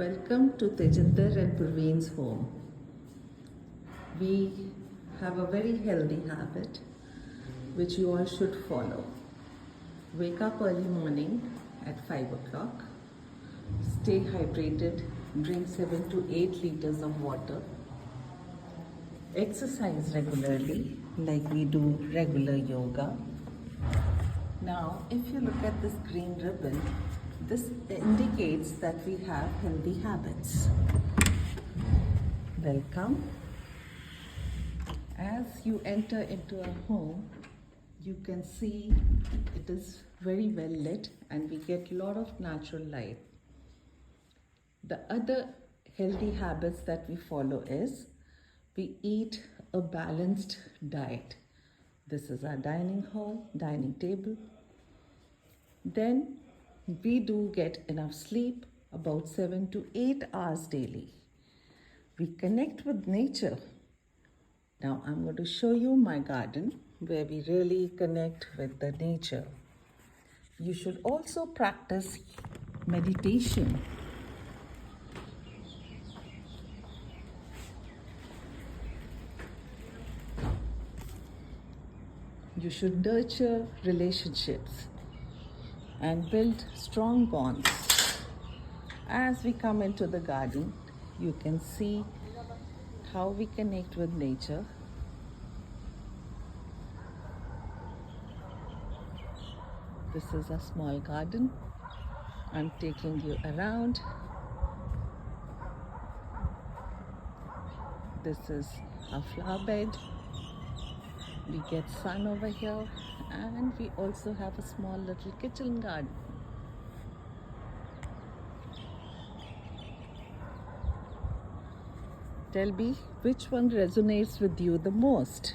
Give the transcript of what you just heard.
Welcome to Tejinder and Purveen's home. We have a very healthy habit which you all should follow. Wake up early morning at 5 o'clock. Stay hydrated. Drink 7 to 8 liters of water. Exercise regularly like we do regular yoga. Now, if you look at this green ribbon, this indicates that we have healthy habits. Welcome. As you enter into our home, you can see it is very well lit and we get a lot of natural light. The other healthy habits that we follow is we eat a balanced diet. This is our dining hall, dining table. Then we do get enough sleep, about 7 to 8 hours daily. We connect with nature. Now I'm going to show you my garden where we really connect with the nature. You should also practice meditation. You should nurture relationships and build strong bonds. As we come into the garden, you can see how we connect with nature. This is a small garden. I'm taking you around. This is a flower bed. We get sun over here, and we also have a small little kitchen garden. Tell me which one resonates with you the most.